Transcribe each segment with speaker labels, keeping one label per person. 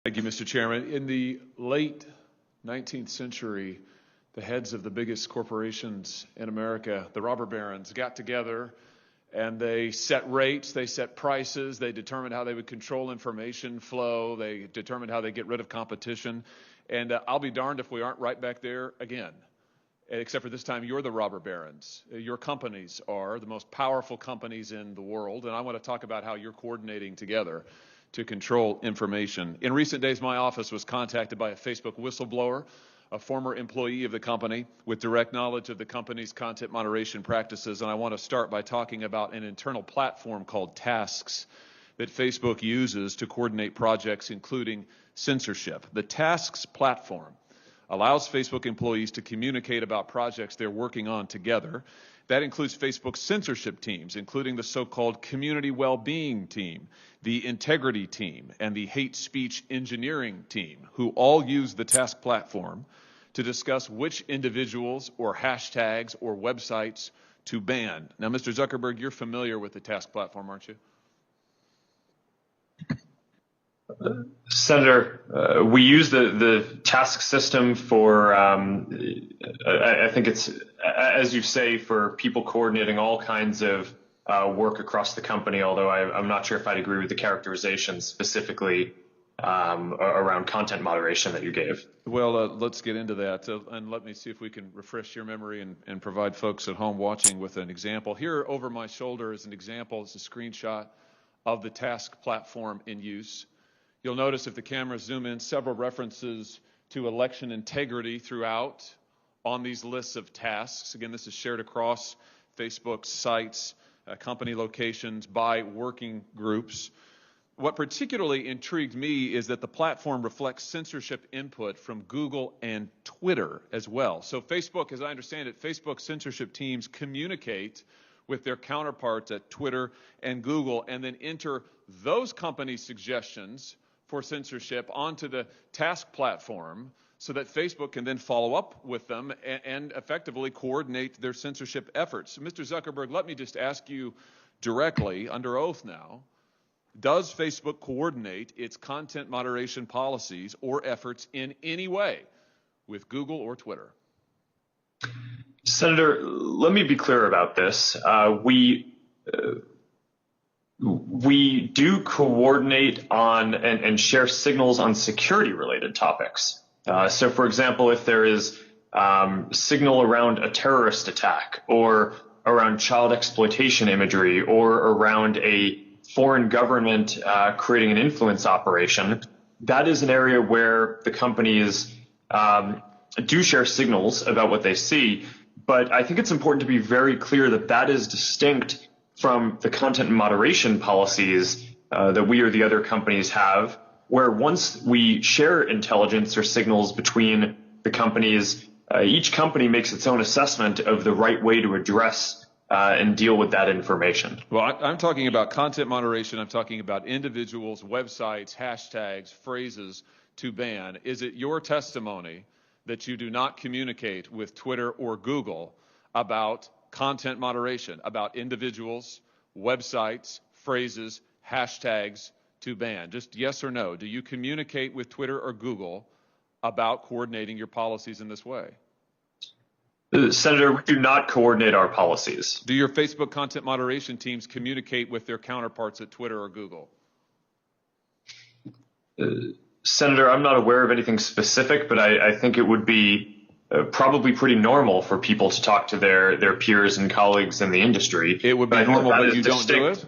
Speaker 1: Thank you, Mr. Chairman. In the late 19th century, the heads of the biggest corporations in America, the robber barons, got together and they set rates, they set prices, they determined how they would control information flow, they determined how they get rid of competition. And I'll be darned if we aren't right back there again. Except for this time, you're the robber barons. Your companies are the most powerful companies in the world, and I want to talk about how you're coordinating together to control information. In recent days, my office was contacted by a Facebook whistleblower, a former employee of the company with direct knowledge of the company's content moderation practices, and I want to start by talking about an internal platform called Tasks that Facebook uses to coordinate projects, including censorship. The Tasks platform allows Facebook employees to communicate about projects they're working on together. That includes Facebook's censorship teams, including the so-called community well-being team, the integrity team, and the hate speech engineering team, who all use the Task platform to discuss which individuals or hashtags or websites to ban. Now, Mr. Zuckerberg, you're familiar with the Task platform, aren't you?
Speaker 2: Senator, we use the task system for, I think it's, as you say, for people coordinating all kinds of work across the company, although I'm not sure if I'd agree with the characterization specifically around content moderation that you gave.
Speaker 1: Well, let's get into that, and let me see if we can refresh your memory and provide folks at home watching with an example. Here over my shoulder is an example. It's a screenshot of the Task platform in use. You'll notice if the cameras zoom in, several references to election integrity throughout on these lists of tasks. Again, this is shared across Facebook's sites, company locations, by working groups. What particularly intrigued me is that the platform reflects censorship input from Google and Twitter as well. So Facebook, as I understand it, Facebook censorship teams communicate with their counterparts at Twitter and Google and then enter those companies' suggestions for censorship onto the Task platform so that Facebook can then follow up with them and effectively coordinate their censorship efforts. So Mr. Zuckerberg, let me just ask you directly, under oath now, does Facebook coordinate its content moderation policies or efforts in any way with Google or Twitter?
Speaker 2: Senator, let me be clear about this. We do coordinate on and share signals on security-related topics. So, for example, if there is signal around a terrorist attack or around child exploitation imagery or around a foreign government creating an influence operation, that is an area where the companies do share signals about what they see. But I think it's important to be very clear that that is distinct from the content moderation policies that we or the other companies have, where once we share intelligence or signals between the companies, each company makes its own assessment of the right way to address and deal with that information.
Speaker 1: Well, I'm talking about content moderation. I'm talking about individuals, websites, hashtags, phrases to ban. Is it your testimony that you do not communicate with Twitter or Google about content moderation, about individuals, websites, phrases, hashtags to ban? Just yes or no. Do you communicate with Twitter or Google about coordinating your policies in this way?
Speaker 2: Senator, we do not coordinate our policies.
Speaker 1: Do your Facebook content moderation teams communicate with their counterparts at Twitter or Google?
Speaker 2: Senator, I'm not aware of anything specific, but I think it would be probably pretty normal for people to talk to their peers and colleagues in the industry.
Speaker 1: It would be normal, but you don't do it?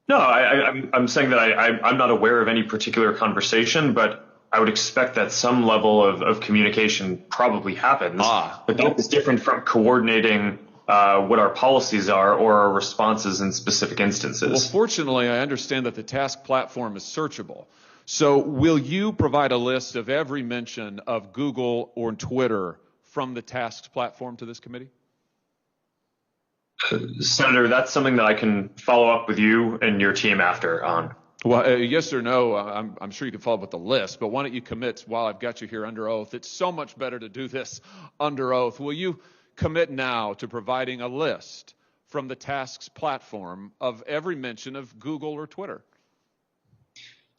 Speaker 2: No, I'm saying that I'm not aware of any particular conversation, but I would expect that some level of communication probably happens. But that is different from coordinating what our policies are or our responses in specific instances.
Speaker 1: Well, fortunately, I understand that the Task platform is searchable. So will you provide a list of every mention of Google or Twitter from the Tasks platform to this committee?
Speaker 2: Senator, that's something that I can follow up with you and your team after on.
Speaker 1: Well, yes or no, I'm sure you can follow up with the list, but why don't you commit while I've got you here under oath? It's so much better to do this under oath. Will you commit now to providing a list from the Tasks platform of every mention of Google or Twitter?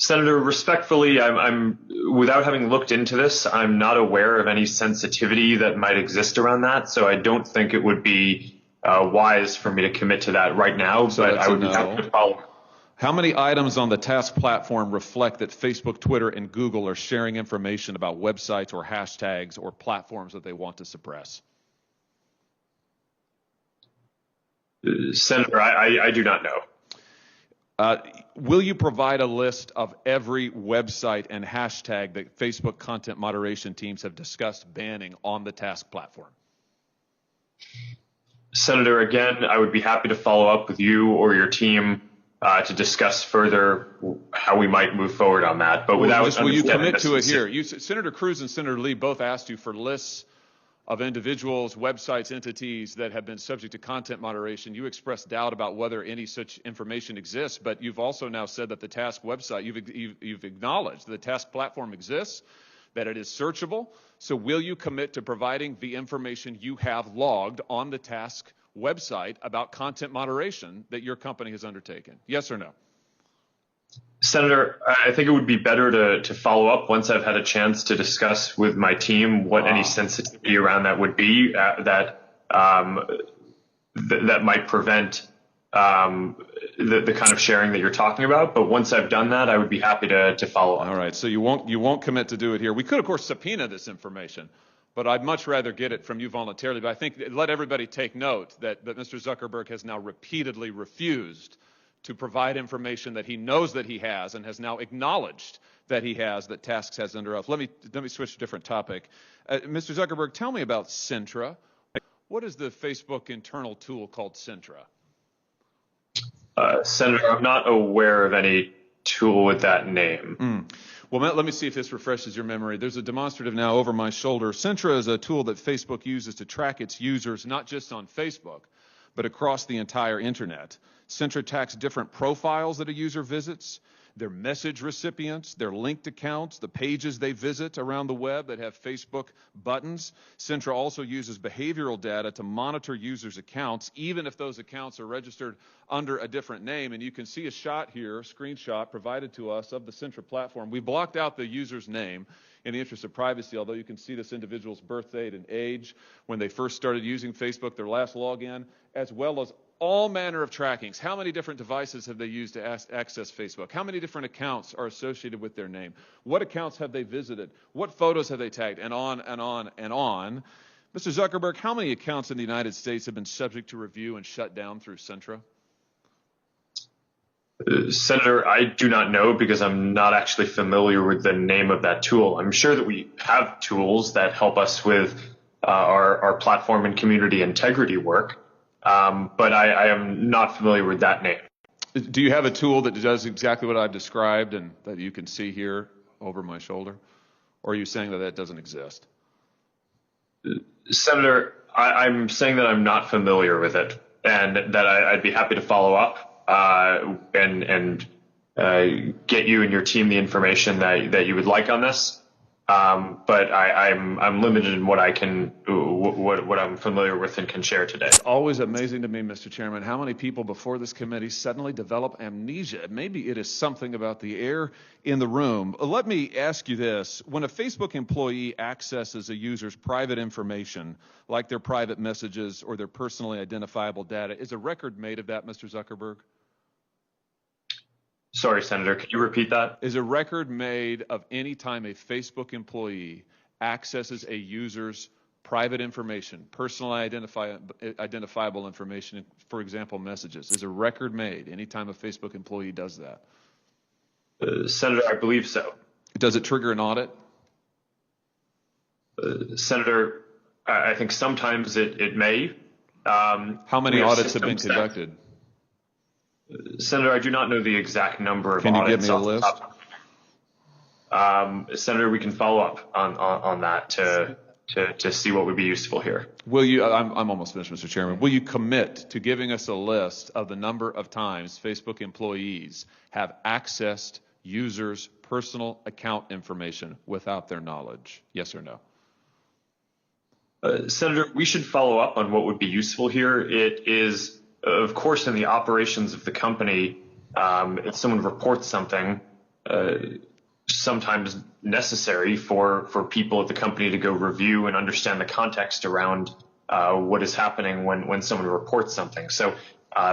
Speaker 2: Senator, respectfully, I'm without having looked into this, I'm not aware of any sensitivity that might exist around that. So I don't think it would be wise for me to commit to that right now.
Speaker 1: So
Speaker 2: but
Speaker 1: that's
Speaker 2: I would
Speaker 1: a
Speaker 2: be
Speaker 1: no.
Speaker 2: happy to follow.
Speaker 1: How many items on the task platform reflect that Facebook, Twitter, and Google are sharing information about websites or hashtags or platforms that they want to suppress?
Speaker 2: Senator, I do not know.
Speaker 1: Will you provide a list of every website and hashtag that Facebook content moderation teams have discussed banning on the task platform?
Speaker 2: Senator, again, I would be happy to follow up with you or your team to discuss further how we might move forward on that. But
Speaker 1: will you commit to it here? Senator Cruz and Senator Lee both asked you for lists of individuals, websites, entities that have been subject to content moderation. You expressed doubt about whether any such information exists, but you've also now said that the task website, you've acknowledged the task platform exists, that it is searchable. So will you commit to providing the information you have logged on the task website about content moderation that your company has undertaken? Yes or no?
Speaker 2: Senator, I think it would be better to follow up once I've had a chance to discuss with my team what any sensitivity around that would be that might prevent the kind of sharing that you're talking about. But once I've done that, I would be happy to follow up.
Speaker 1: All right. So you won't commit to do it here. We could, of course, subpoena this information, but I'd much rather get it from you voluntarily. But I think let everybody take note that Mr. Zuckerberg has now repeatedly refused to provide information that he knows that he has and has now acknowledged that he has, that Tasks has under oath. Let me switch to a different topic. Mr. Zuckerberg, tell me about Sintra. What is the Facebook internal tool called Sintra?
Speaker 2: Senator, I'm not aware of any tool with that name.
Speaker 1: Well, let me see if this refreshes your memory. There's a demonstrative now over my shoulder. Sintra is a tool that Facebook uses to track its users, not just on Facebook, but across the entire internet. Sintra tracks different profiles that a user visits, their message recipients, their linked accounts, the pages they visit around the web that have Facebook buttons. Sintra also uses behavioral data to monitor users' accounts, even if those accounts are registered under a different name. And you can see a shot here, a screenshot provided to us of the Sintra platform. We blocked out the user's name in the interest of privacy, although you can see this individual's birth date and age, when they first started using Facebook, their last login, as well as all manner of trackings. How many different devices have they used to access Facebook? How many different accounts are associated with their name? What accounts have they visited? What photos have they tagged? And on and on and on. Mr. Zuckerberg, how many accounts in the United States have been subject to review and shut down through Sintra?
Speaker 2: Senator, I do not know because I'm not actually familiar with the name of that tool. I'm sure that we have tools that help us with our platform and community integrity work. But I am not familiar with that name.
Speaker 1: Do you have a tool that does exactly what I've described and that you can see here over my shoulder? Or are you saying that that doesn't exist?
Speaker 2: Senator, I'm saying that I'm not familiar with it and that I'd be happy to follow up and get you and your team the information that you would like on this. But I'm limited in what I can, what I'm familiar with and can share today.
Speaker 1: It's always amazing to me, Mr. Chairman, how many people before this committee suddenly develop amnesia. Maybe it is something about the air in the room. Let me ask you this. When a Facebook employee accesses a user's private information, like their private messages or their personally identifiable data, is a record made of that, Mr. Zuckerberg?
Speaker 2: Sorry, Senator, could you repeat that?
Speaker 1: Is a record made of any time a Facebook employee accesses a user's private information, personally identifiable information, for example, messages? Is a record made any time a Facebook employee does that?
Speaker 2: Senator, I believe so.
Speaker 1: Does it trigger an audit?
Speaker 2: Senator, I think sometimes it may.
Speaker 1: How many audits have been conducted?
Speaker 2: Senator, I do not know the exact number of
Speaker 1: audits. Can you
Speaker 2: give
Speaker 1: me a list?
Speaker 2: Senator, we can follow up on that to see what would be useful here.
Speaker 1: Will you? I'm almost finished, Mr. Chairman. Will you commit to giving us a list of the number of times Facebook employees have accessed users' personal account information without their knowledge? Yes or no?
Speaker 2: Senator, we should follow up on what would be useful here. It is, of course, in the operations of the company, if someone reports something, sometimes necessary for people at the company to go review and understand the context around what is happening when someone reports something. So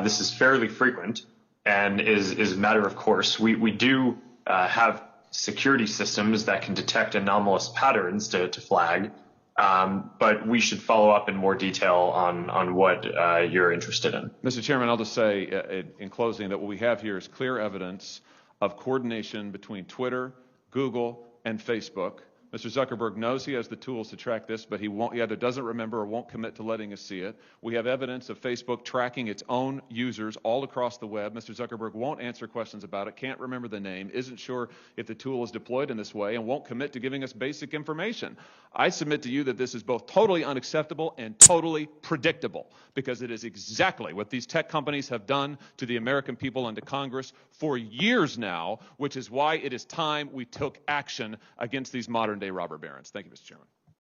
Speaker 2: this is fairly frequent and is a matter of course. We do have security systems that can detect anomalous patterns to flag, but we should follow up in more detail on what you're interested in.
Speaker 1: Mr. Chairman, I'll just say in closing that what we have here is clear evidence of coordination between Twitter, Google, and Facebook. Mr. Zuckerberg knows he has the tools to track this, but he either doesn't remember or won't commit to letting us see it. We have evidence of Facebook tracking its own users all across the web. Mr. Zuckerberg won't answer questions about it, can't remember the name, isn't sure if the tool is deployed in this way, and won't commit to giving us basic information. I submit to you that this is both totally unacceptable and totally predictable, because it is exactly what these tech companies have done to the American people and to Congress for years now, which is why it is time we took action against these modern-day robber barons. Thank you, Mr. Chairman.